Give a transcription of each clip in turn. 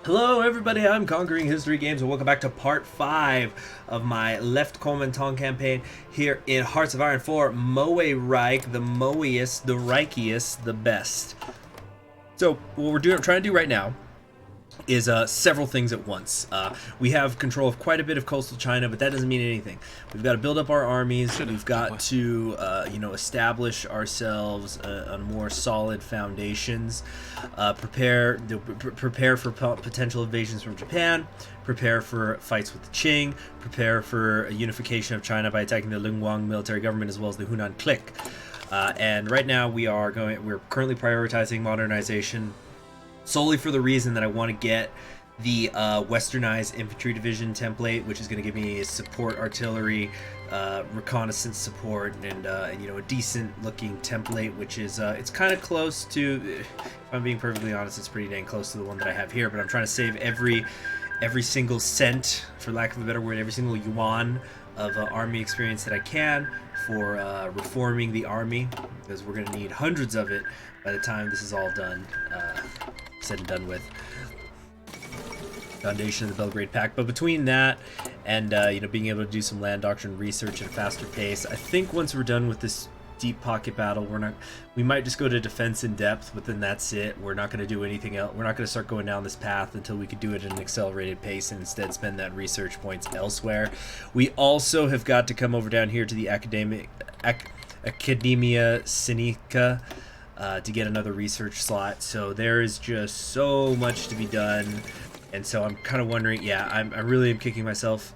Hello everybody, I'm Conquering History Games and welcome back to part 5 of my left Kuomintang campaign here in Hearts of Iron 4, Moereich, the Moeiest, the Reichiest, the best. So what we're trying to do right now is several things at once. We have control of quite a bit of coastal China, but that doesn't mean anything. We've got to build up our armies. We've got to, establish ourselves on more solid foundations. Prepare for potential invasions from Japan. Prepare for fights with the Qing. Prepare for a unification of China by attacking the Lingguang military government as well as the Hunan clique. And right now we're currently prioritizing modernization, solely for the reason that I want to get the westernized infantry division template, which is going to give me support artillery, reconnaissance support, and a decent looking template, which is it's kind of close to, if I'm being perfectly honest, it's pretty dang close to the one that I have here, but I'm trying to save every single cent, for lack of a better word, every single yuan of army experience that I can for reforming the army, because we're going to need hundreds of it by the time this is all done, said and done with. Foundation of the Belgrade Pact. But between that and being able to do some land doctrine research at a faster pace, I think once we're done with this deep pocket battle, we might just go to defense in depth, but then that's it. We're not going to do anything else. We're not going to start going down this path until we could do it at an accelerated pace and instead spend that research points elsewhere. We also have got to come over down here to the Academia Sinica to get another research slot. So there is just so much to be done, and so I'm kind of wondering, I really am kicking myself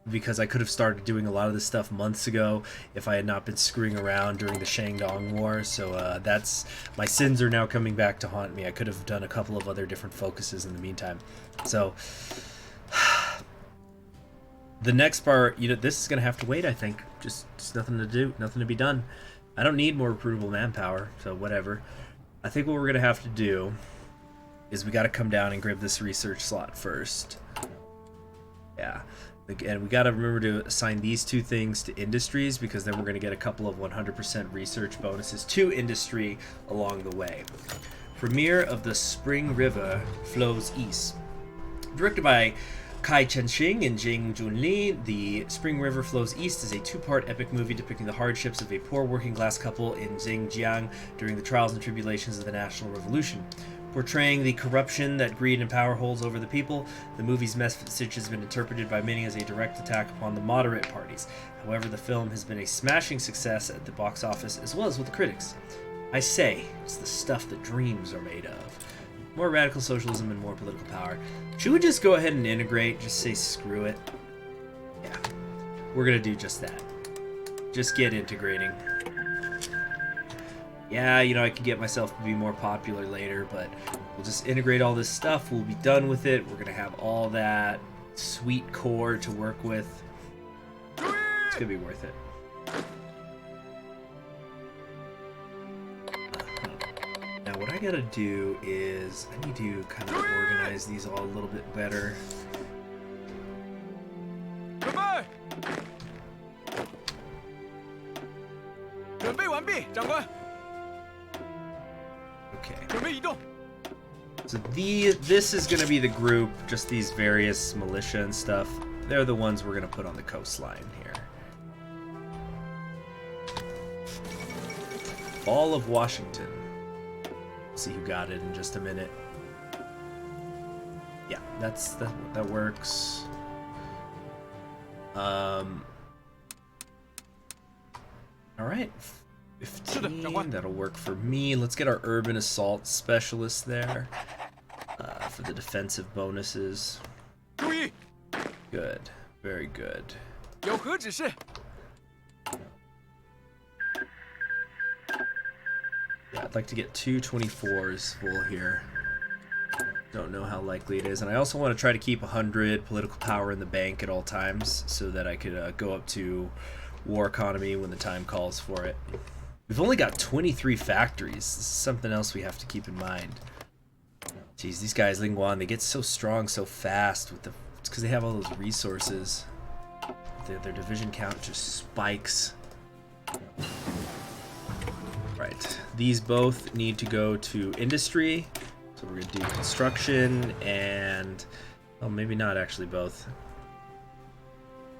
because I could have started doing a lot of this stuff months ago if I had not been screwing around during the Shandong War. So that's, my sins are now coming back to haunt me. I could have done a couple of other different focuses in the meantime. So the next part, this is gonna have to wait. I think just nothing to do, nothing to be done. I don't need more recruitable manpower, so whatever. I think what we're gonna have to do is we got to come down and grab this research slot first. Yeah. And we got to remember to assign these two things to industries, because then we're going to get a couple of 100% research bonuses to industry along the way. Premiere of the Spring River flows east. Directed by Kai Chen-shing and Jing Junli, The Spring River Flows East is a two-part epic movie depicting the hardships of a poor working-class couple in Xinjiang during the trials and tribulations of the National Revolution. Portraying the corruption that greed and power holds over the people, the movie's message has been interpreted by many as a direct attack upon the moderate parties. However, the film has been a smashing success at the box office as well as with the critics. I say, it's the stuff that dreams are made of. More radical socialism and more political power. Should we just go ahead and integrate? Just say screw it? Yeah, we're gonna do just that. Just get integrating. Yeah, I could get myself to be more popular later, but we'll just integrate all this stuff. We'll be done with it. We're going to have all that sweet core to work with. It's going to be worth it. Now, what I got to do is I need to kind of organize these all a little bit better. Okay. So this is going to be the group, just these various militia and stuff. They're the ones we're going to put on the coastline here. Fall of Washington. See who got it in just a minute. Yeah, that works. All right. 15, that'll work for me. Let's get our urban assault specialist there for the defensive bonuses. Good, very good. Yeah, I'd like to get 224s full here. Don't know how likely it is, and I also want to try to keep 100 political power in the bank at all times so that I could go up to war economy when the time calls for it. We've only got 23 factories. This is something else we have to keep in mind. Jeez, these guys, Lingguan, they get so strong so fast with it's because they have all those resources. Their division count just spikes. Right. These both need to go to industry. So we're gonna do construction and, oh, maybe not actually both.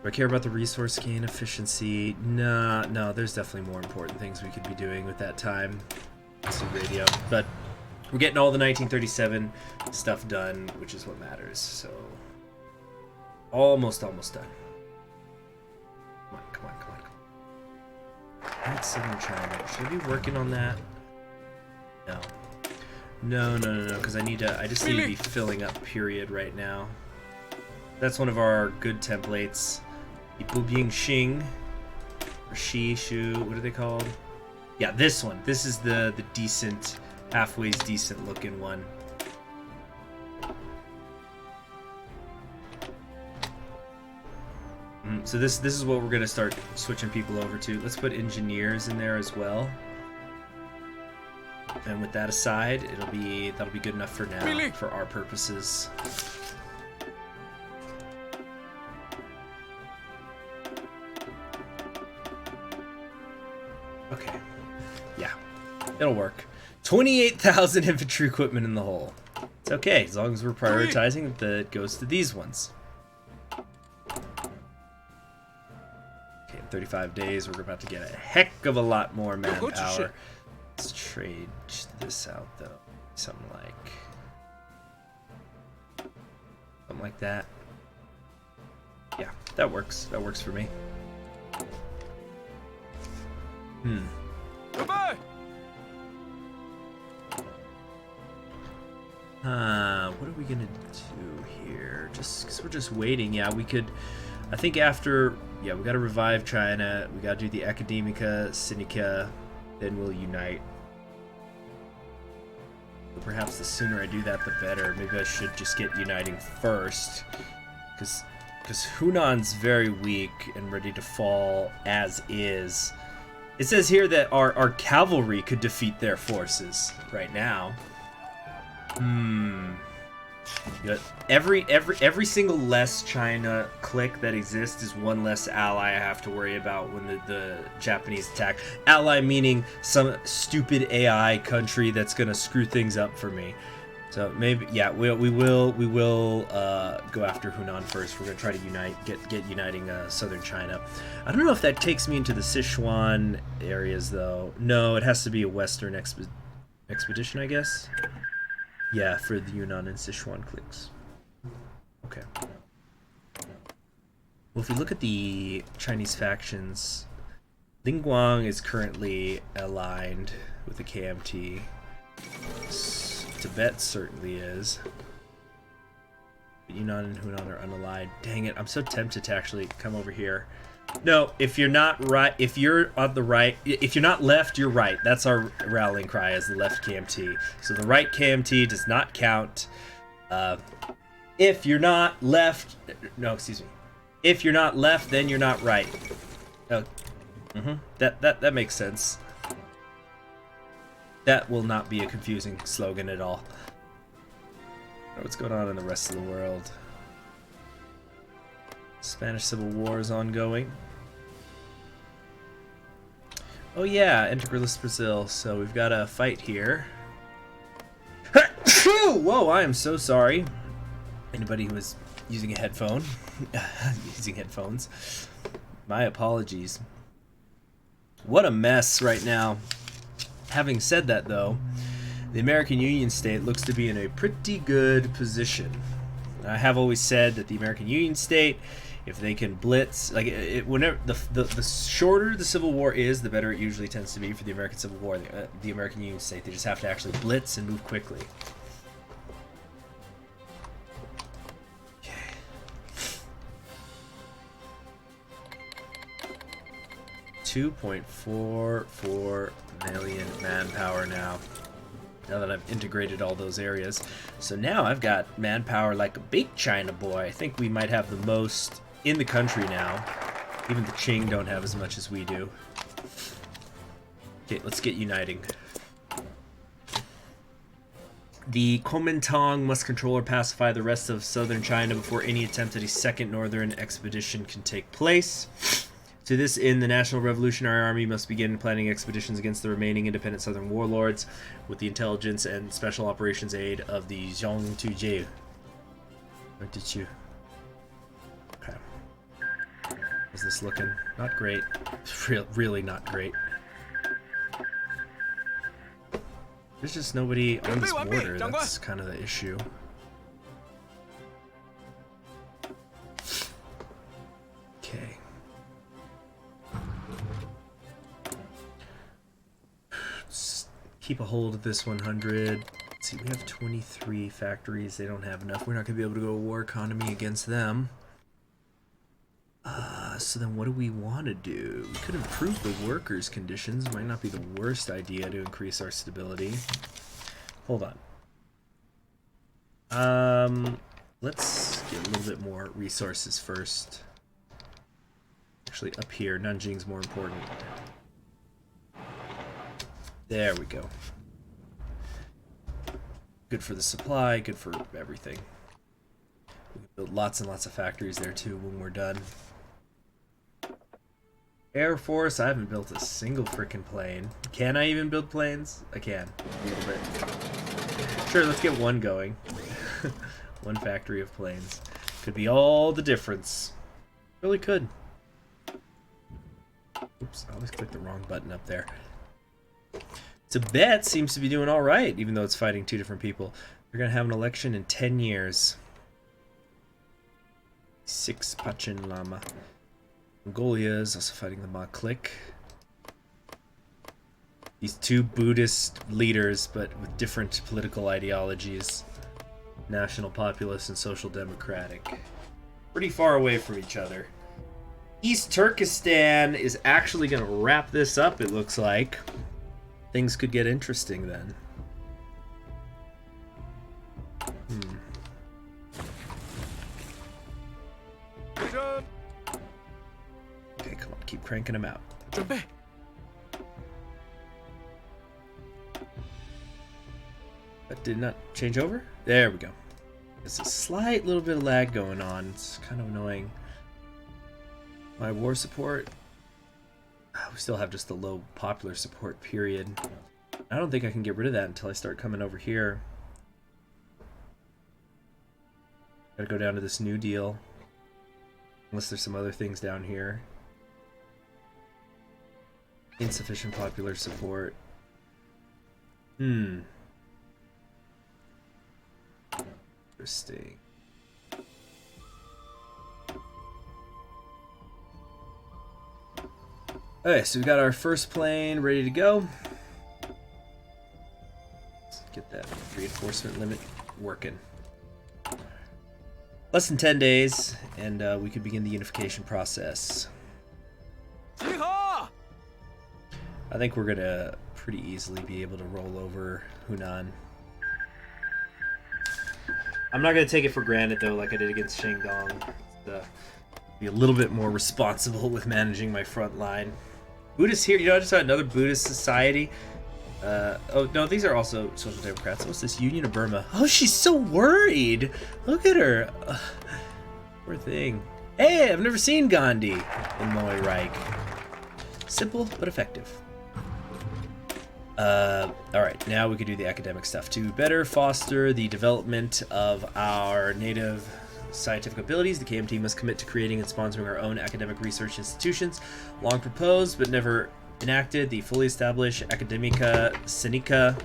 Do I care about the resource gain efficiency? Nah, no, there's definitely more important things we could be doing with that time. Let's do radio, but we're getting all the 1937 stuff done, which is what matters. So almost done. Come on. That's Southern China. Should I be working on that? No, because I just need to be filling up period right now. That's one of our good templates. Ipu Bing Xing. Or Shi, Shu, what are they called? Yeah, this one. This is the decent, halfway decent looking one. So this is what we're gonna start switching people over to. Let's put engineers in there as well. And with that aside, that'll be good enough for now for our purposes. Okay. Yeah. It'll work. 28,000 infantry equipment in the hole. It's okay, as long as we're prioritizing that it goes to these ones. Okay, in 35 days, we're about to get a heck of a lot more manpower. Let's trade this out, though. Something like that. Yeah, that works. That works for me. Goodbye. What are we gonna do here? Just because we're just waiting. Yeah, we could. I think after. Yeah, we gotta revive China. We gotta do the Academica, Sinica. Then we'll unite. But perhaps the sooner I do that, the better. Maybe I should just get uniting first, because Hunan's very weak and ready to fall as is. It says here that our cavalry could defeat their forces right now. Every single less China click that exists is one less ally I have to worry about when the Japanese attack. Ally meaning some stupid AI country that's gonna screw things up for me. So maybe, yeah, we will go after Hunan first. We're gonna try to get uniting southern China. I don't know if that takes me into the Sichuan areas though. No, it has to be a western expedition, I guess. Yeah, for the Yunnan and Sichuan cliques. Okay. Well, if we look at the Chinese factions, Lingguang is currently aligned with the KMT. Tibet certainly is. But Yunnan and Hunan are unallied. Dang it, I'm so tempted to actually come over here. No, if you're not right, if you're on the right, if you're not left, you're right. That's our rallying cry, as the left KMT. So the right KMT does not count. If you're not left, no, excuse me. If you're not left, then you're not right. Oh, that makes sense. That will not be a confusing slogan at all. What's going on in the rest of the world? Spanish Civil War is ongoing. Oh yeah, integralist Brazil. So we've got a fight here. Whoa, I am so sorry. Anybody who is using a headphone, using headphones, my apologies. What a mess right now. Having said that though, the American Union state looks to be in a pretty good position. I have always said that the American Union state, if they can blitz, like whenever the shorter the Civil War is, the better it usually tends to be for the American Civil War. The American Union state, they just have to actually blitz and move quickly. Okay. 2.44 million manpower now. Now that I've integrated all those areas. So now I've got manpower like a big China boy. I think we might have the most in the country now. Even the Qing don't have as much as we do. Okay, let's get uniting. The Kuomintang must control or pacify the rest of southern China before any attempt at a second northern expedition can take place. To this end, the National Revolutionary Army must begin planning expeditions against the remaining independent southern warlords with the intelligence and special operations aid of the Zhong Tuje. What did you? Okay. How's this looking? Not great. Really not great. There's just nobody on this border. That's kind of the issue. Okay. Let's keep a hold of this 100. Let's see, we have 23 factories. They don't have enough. We're not going to be able to go war economy against them. So then what do we want to do? We could improve the workers' conditions. Might not be the worst idea to increase our stability. Hold on. Let's get a little bit more resources first. Actually, up here, Nanjing's more important. There we go. Good for the supply, good for everything. We can build lots and lots of factories there too when we're done. Air Force, I haven't built a single freaking plane. Can I even build planes? I can. A little bit. Sure, let's get one going. One factory of planes. Could be all the difference. Really could. Oops, I always clicked the wrong button up there. Tibet seems to be doing alright, even though it's fighting two different people. They're going to have an election in 10 years. 6 Pachin Lama. Mongolia is also fighting the Ma clique. These two Buddhist leaders, but with different political ideologies. National Populist and Social Democratic. Pretty far away from each other. East Turkestan is actually going to wrap this up, it looks like. Things could get interesting then. Okay, come on, keep cranking them out. That did not change over? There we go. There's a slight little bit of lag going on. It's kind of annoying. My war support. We still have just the low popular support period. I don't think I can get rid of that until I start coming over here. Gotta go down to this new deal. Unless there's some other things down here. Insufficient popular support. Interesting. Okay, so we got our first plane ready to go. Let's get that reinforcement limit working. Less than 10 days, and we could begin the unification process. I think we're gonna pretty easily be able to roll over Hunan. I'm not gonna take it for granted though, like I did against Shandong. Be a little bit more responsible with managing my front line. Buddhists here, you know, I just saw another Buddhist society. Oh no, these are also Social Democrats. What's this? Union of Burma. Oh, she's so worried. Look at her. Poor thing. Hey, I've never seen Gandhi in Moereich. Simple but effective. Alright, now we can do the academic stuff. To better foster the development of our native scientific abilities, the KMT must commit to creating and sponsoring our own academic research institutions. Long proposed but never enacted, the fully established Academia Sinica,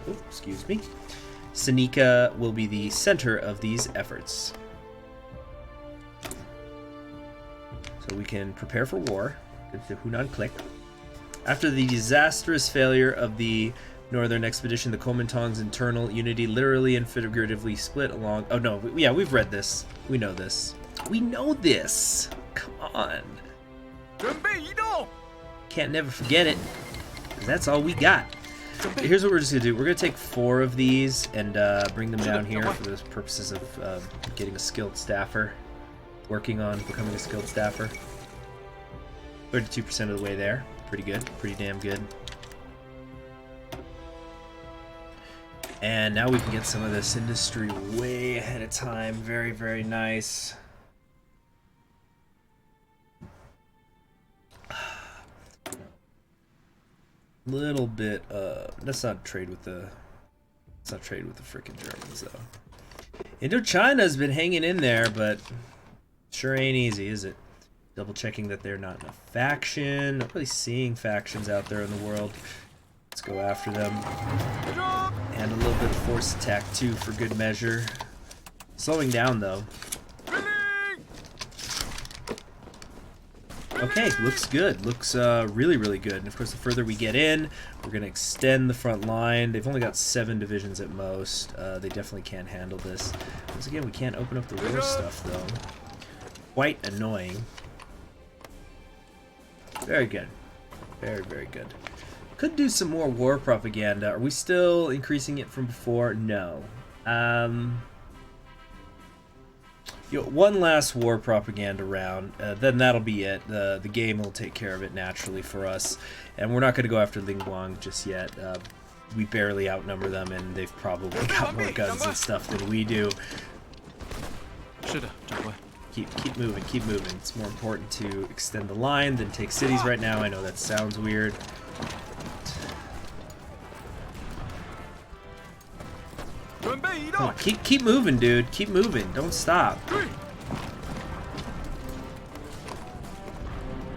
Sinica will be the center of these efforts. So we can prepare for war against the Hunan clique. After the disastrous failure of the Northern Expedition, the Kuomintang's internal unity literally and figuratively split along... Oh no, yeah, we've read this. We know this. We know this! Come on. Can't never forget it. 'Cause that's all we got. Here's what we're just going to do. We're going to take 4 of these and bring them down here for the purposes of getting a skilled staffer. Working on becoming a skilled staffer. 32% of the way there. Pretty good. Pretty damn good. And now we can get some of this industry way ahead of time. Very, very nice. Little bit. Let's not trade with the. Let's not trade with the frickin' Germans though. Indochina's been hanging in there, but sure ain't easy, is it? Double checking that they're not in a faction. Not really seeing factions out there in the world. Let's go after them. And a little bit of force attack too for good measure. Slowing down though. Okay, looks good. Looks really, really good. And of course, the further we get in, we're going to extend the front line. They've only got 7 divisions at most. They definitely can't handle this. Once again, we can't open up the war stuff, though. Quite annoying. Very good. Very, very good. Could do some more war propaganda. Are we still increasing it from before? No. One last war propaganda round, then that'll be it. The game will take care of it naturally for us, and we're not going to go after Lingguang just yet. We barely outnumber them, and they've probably got more guns and stuff than we do. Keep moving, keep moving. It's more important to extend the line than take cities right now. I know that sounds weird. Come on, keep moving, dude. Keep moving. Don't stop.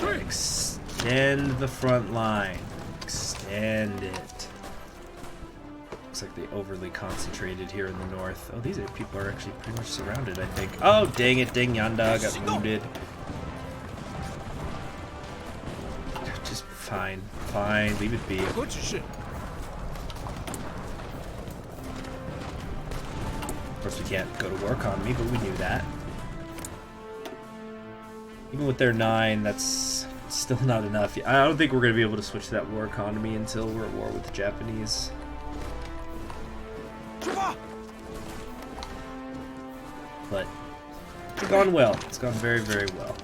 Extend the front line. Extend it. Looks like they overly concentrated here in the north. Oh, these people are actually pretty much surrounded, I think. Oh, dang it. Dang Yanda got wounded. Just fine. Fine. Leave it be. Of course, we can't go to war economy, but we knew that. Even with their 9, that's still not enough. I don't think we're going to be able to switch to that war economy until we're at war with the Japanese. But it's gone well. It's gone very, very well.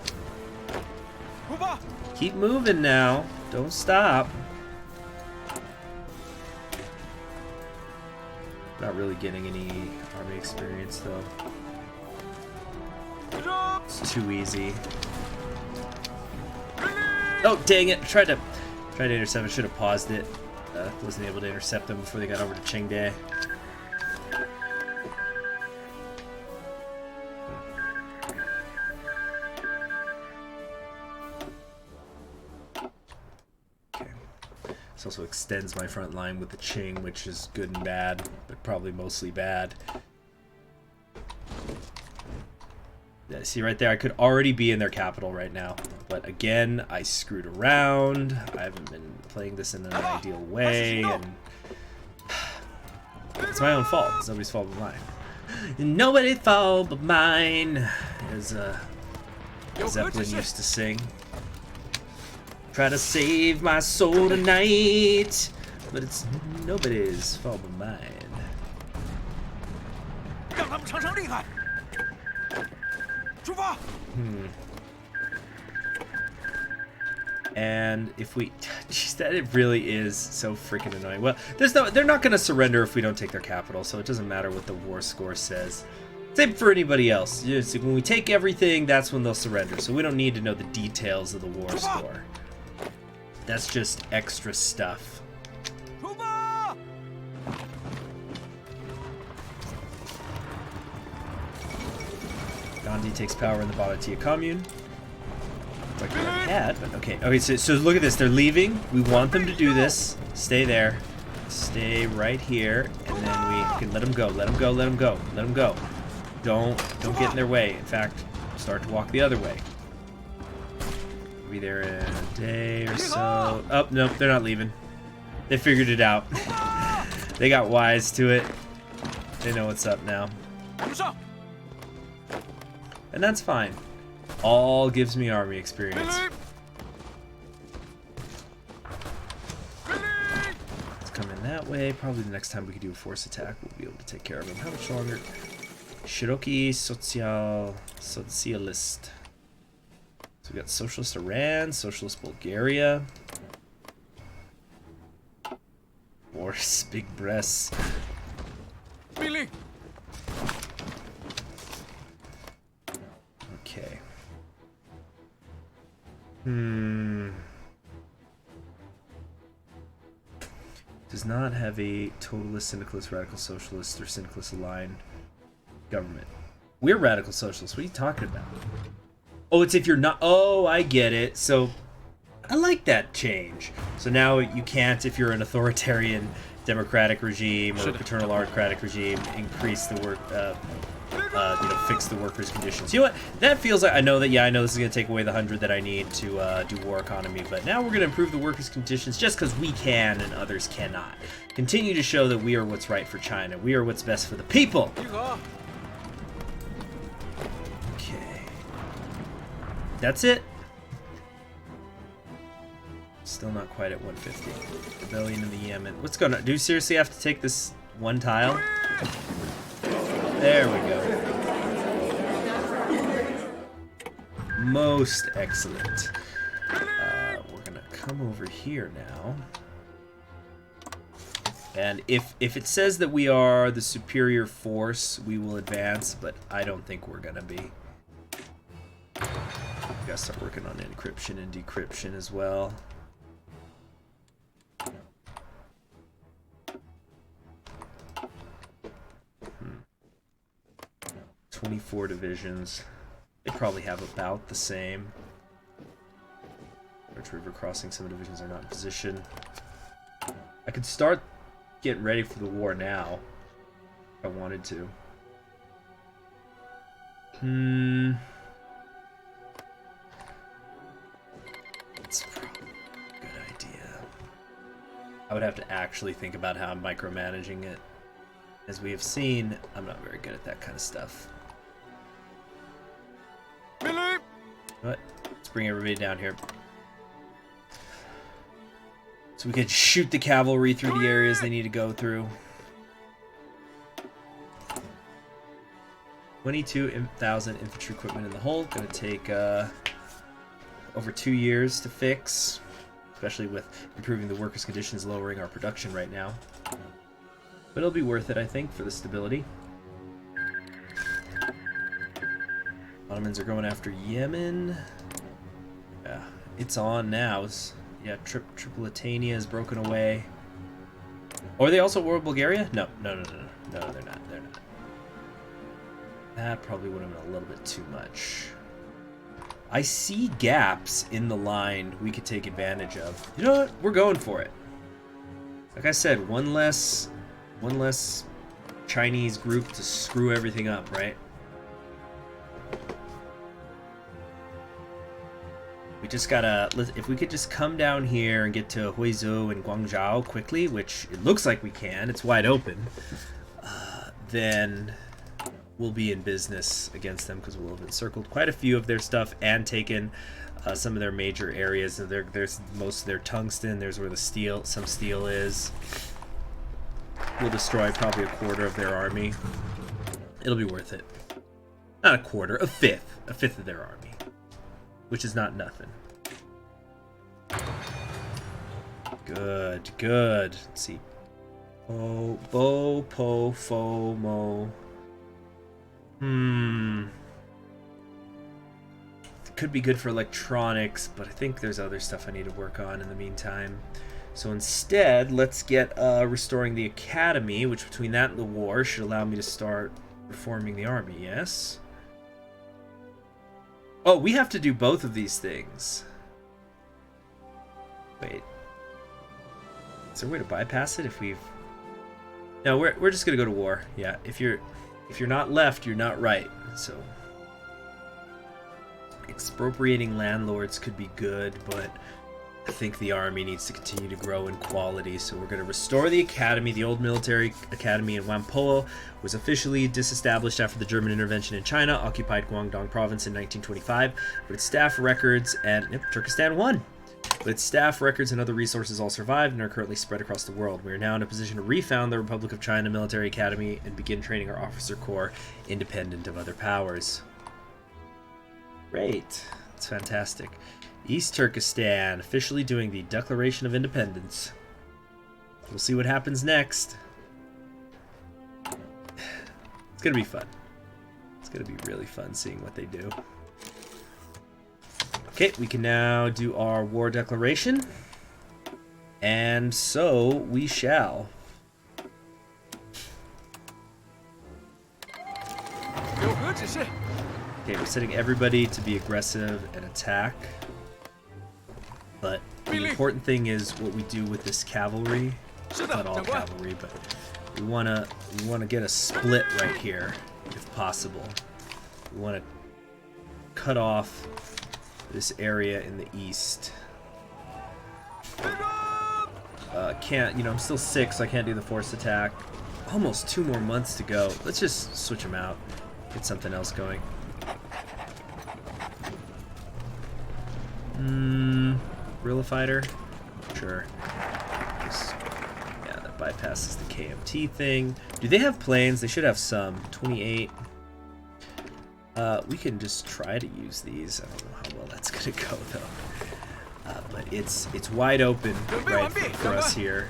Keep moving now. Don't stop. Not really getting any army experience though. It's too easy. Oh dang it! Tried to intercept. I should have paused it. Wasn't able to intercept them before they got over to Chengde. This also extends my front line with the Qing, which is good and bad, but probably mostly bad. Yeah, see right there, I could already be in their capital right now. But again, I screwed around. I haven't been playing this in an ideal way, and it's my own fault. It's nobody's fault but mine. Nobody's fault but mine, as Zeppelin used to sing. Try to save my soul tonight, but it's nobody's fault but mine. And if we, geez, that it really is so freaking annoying. Well, they're not going to surrender if we don't take their capital, so it doesn't matter what the war score says. Same for anybody else. When we take everything, that's when they'll surrender. So we don't need to know the details of the war score. That's just extra stuff. Gandhi takes power in the Bharatiya commune. It's like we already had, but okay. Okay, so look at this. They're leaving. We want them to do this. Stay there. Stay right here, and then we can let them go. Let them go. Let them go. Let them go. Don't get in their way. In fact, start to walk the other way. Be there in a day or so. Oh, nope, they're not leaving. They figured it out. They got wise to it. They know what's up now. And that's fine. All gives me army experience. Let's come in that way. Probably the next time we can do a force attack, we'll be able to take care of them. How much longer? Shiroki Socialist. So we got Socialist Iran, Socialist Bulgaria. Boris, big breasts. Okay. Does not have a totalist, syndicalist, radical socialist, or syndicalist aligned government. We're radical socialists. What are you talking about? Oh, it's if you're not... Oh, I get it. So, I like that change. So now you can't, if you're an authoritarian democratic regime or paternal autocratic regime, increase the work... fix the workers' conditions. You know what? That feels like... I know this is going to take away the 100 that I need to do war economy, but now we're going to improve the workers' conditions just because we can and others cannot. Continue to show that we are what's right for China. We are what's best for the people. Okay. That's it. Still not quite at 150. Rebellion in the Yemen. What's going on? Do you seriously have to take this one tile? There we go. Most excellent. We're gonna come over here now. And if it says that we are the superior force, we will advance, but I don't think we're gonna be. We gotta start working on encryption and decryption as well. 24 divisions. They probably have about the same. Large river crossing, some divisions are not in position. I could start getting ready for the war now, if I wanted to. It's probably a good idea. I would have to actually think about how I'm micromanaging it. As we have seen, I'm not very good at that kind of stuff. But let's bring everybody down here. So we could shoot the cavalry through the areas they need to go through. 22,000 infantry equipment in the hull. Gonna take over 2 years to fix, especially with improving the workers' conditions, lowering our production right now. But it'll be worth it, I think, for the stability. Ottomans are going after Yemen. Yeah, it's on now. Yeah, Tripolitania is broken away. Or are they also war with Bulgaria? No, they're not. That probably would have been a little bit too much. I see gaps in the line we could take advantage of. You know what? We're going for it. Like I said, one less Chinese group to screw everything up, right? We just gotta, if we could just come down here and get to Huizhou and Guangzhou quickly, which it looks like we can, it's wide open, then we'll be in business against them because we'll have encircled quite a few of their stuff and taken some of their major areas. There's most of their tungsten, there's where the steel, some steel is. We'll destroy probably a quarter of their army. It'll be worth it. Not a quarter, a fifth of their army. Which is not nothing. Good. Let's see. Mo. It could be good for electronics, but I think there's other stuff I need to work on in the meantime. So instead, let's get restoring the academy, which between that and the war should allow me to start reforming the army, yes? Oh, we have to do both of these things. Wait. Is there a way to bypass it if we've... No, we're just gonna go to war. Yeah, if you're not left, you're not right. So expropriating landlords could be good, but I think the army needs to continue to grow in quality, so we're going to restore the academy. The old military academy in Whampoa was officially disestablished after the German intervention in China, occupied Guangdong province in 1925, but its staff records and Turkestan won. But its staff records and other resources all survived and are currently spread across the world. We are now in a position to refound the Republic of China Military Academy and begin training our officer corps independent of other powers. Great. That's fantastic. East Turkestan, officially doing the Declaration of Independence. We'll see what happens next. It's gonna be fun. It's gonna be really fun seeing what they do. Okay, we can now do our war declaration. And so we shall. Okay, we're setting everybody to be aggressive and attack. But the important thing is what we do with this cavalry. Not all cavalry, but we wanna get a split right here, if possible. We wanna cut off this area in the east. Can't, you know, I'm still sick, so I can't do the forced attack. Almost 2 more months to go. Let's just switch them out. Get something else going. Guerrilla fighter? Sure. Yeah, that bypasses the KMT thing. Do they have planes? They should have some. 28. We can just try to use these. I don't know how well that's gonna go though. But it's wide open right for us here.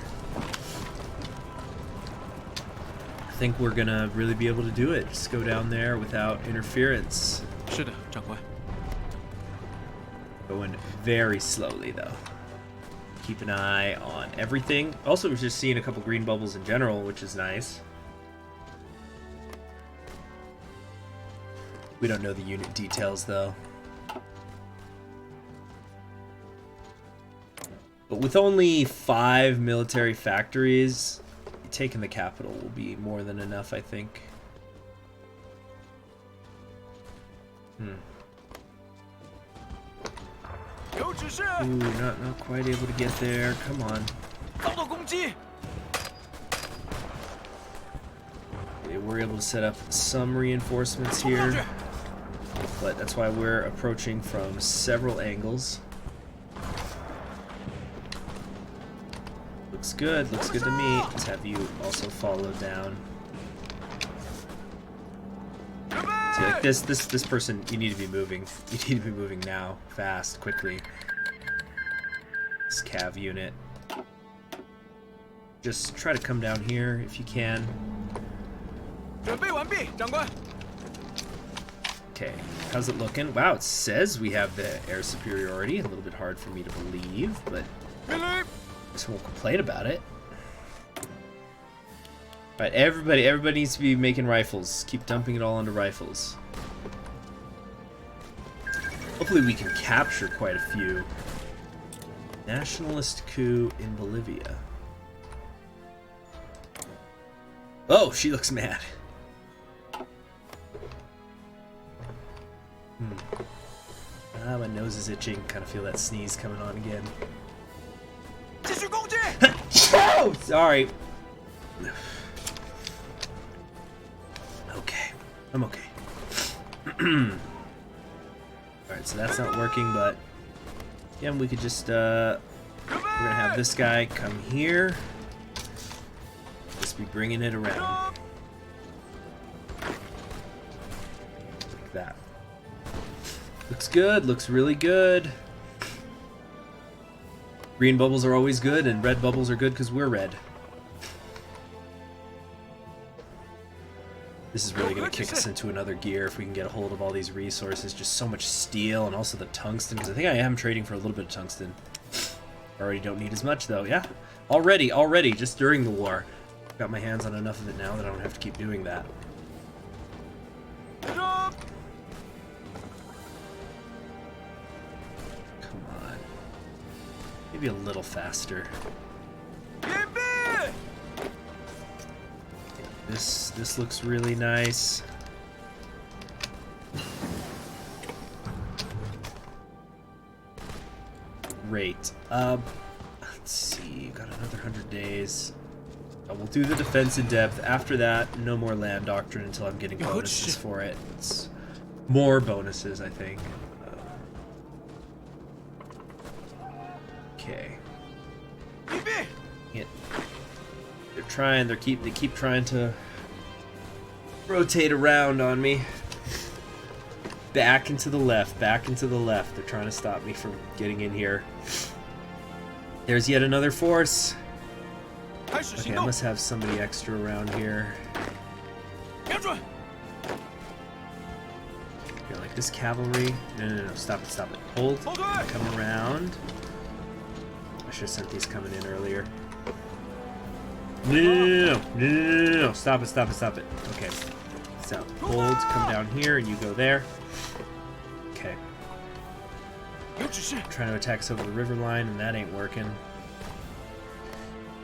I think we're gonna really be able to do it. Just go down there without interference. Going very slowly though. Keep an eye on everything. Also, we're just seeing a couple green bubbles in general, which is nice. We don't know the unit details though. But with only 5 military factories, taking the capital will be more than enough, I think. Ooh, not quite able to get there. Come on. Okay, we're able to set up some reinforcements here, but that's why we're approaching from several angles. Looks good to me. Let's have you also follow down. See, like this person, you need to be moving. You need to be moving now, fast, quickly. This cav unit. Just try to come down here if you can. Okay, how's it looking? Wow, it says we have the air superiority. A little bit hard for me to believe, but I just won't complain about it. Alright, everybody needs to be making rifles. Keep dumping it all onto rifles. Hopefully we can capture quite a few. Nationalist coup in Bolivia. Oh, she looks mad. Ah, my nose is itching. Kind of feel that sneeze coming on again. Oh, sorry. Okay, I'm okay. Alright, so that's not working, but yeah, we could just we're gonna have this guy come here. Just be bringing it around. Like that. Looks good, looks really good. Green bubbles are always good, and red bubbles are good because we're red. This is really going to kick us into another gear if we can get a hold of all these resources. Just so much steel and also the tungsten, because I think I am trading for a little bit of tungsten. Already don't need as much though, yeah. Already, just during the war. Got my hands on enough of it now that I don't have to keep doing that. Come on. Maybe a little faster. This looks really nice. Great. Let's see. Got another 100 days. We'll do the defense in depth. After that, no more land doctrine until I'm getting bonuses for it. It's more bonuses, I think. Okay. They're trying. They keep trying to rotate around on me. Back and to the left. Back and to the left. They're trying to stop me from getting in here. There's yet another force. Okay, I must have somebody extra around here. Okay, like this cavalry. No, stop it. Hold. Come around. should have sent these coming in earlier. No. Stop it. Okay. So, hold, come down here, and you go there. Okay. Trying to attack us over the river line, and that ain't working.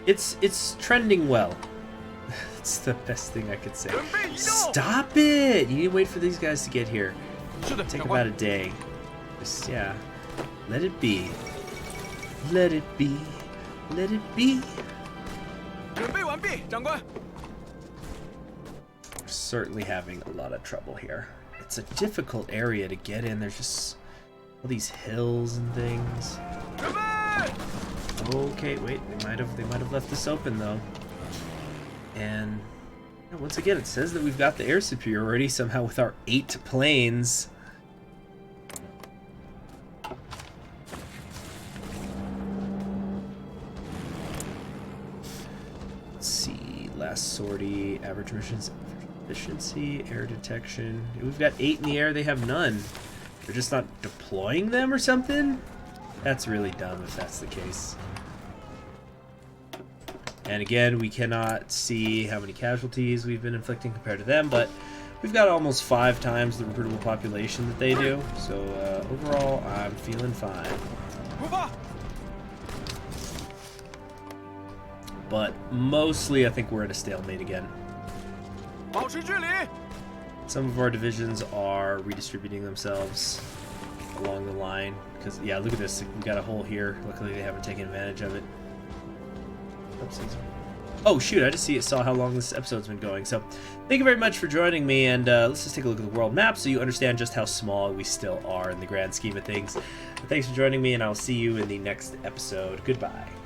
It's trending well. That's the best thing I could say. Stop it! You need to wait for these guys to get here. It'll take about a day. Just, yeah. Let it be. Let it be. Let it be. We're certainly having a lot of trouble here. It's a difficult area to get in. There's just all these hills and things. Okay, wait. They might have left this open though. And once again, it says that we've got the air superiority somehow with our 8 planes. Let's see. Last sortie, average missions efficiency, air detection. We've got 8 in the air. They have none. They're just not deploying them or something? That's really dumb if that's the case. And again, we cannot see how many casualties we've been inflicting compared to them, but we've got almost 5 times the recruitable population that they do. So overall, I'm feeling fine. But mostly, I think we're at a stalemate again. Some of our divisions are redistributing themselves along the line. Because, yeah, look at this. We've got a hole here. Luckily, they haven't taken advantage of it. Oopsies. Oh, shoot. I just saw how long this episode's been going. So, thank you very much for joining me. And let's just take a look at the world map so you understand just how small we still are in the grand scheme of things. But thanks for joining me, and I'll see you in the next episode. Goodbye.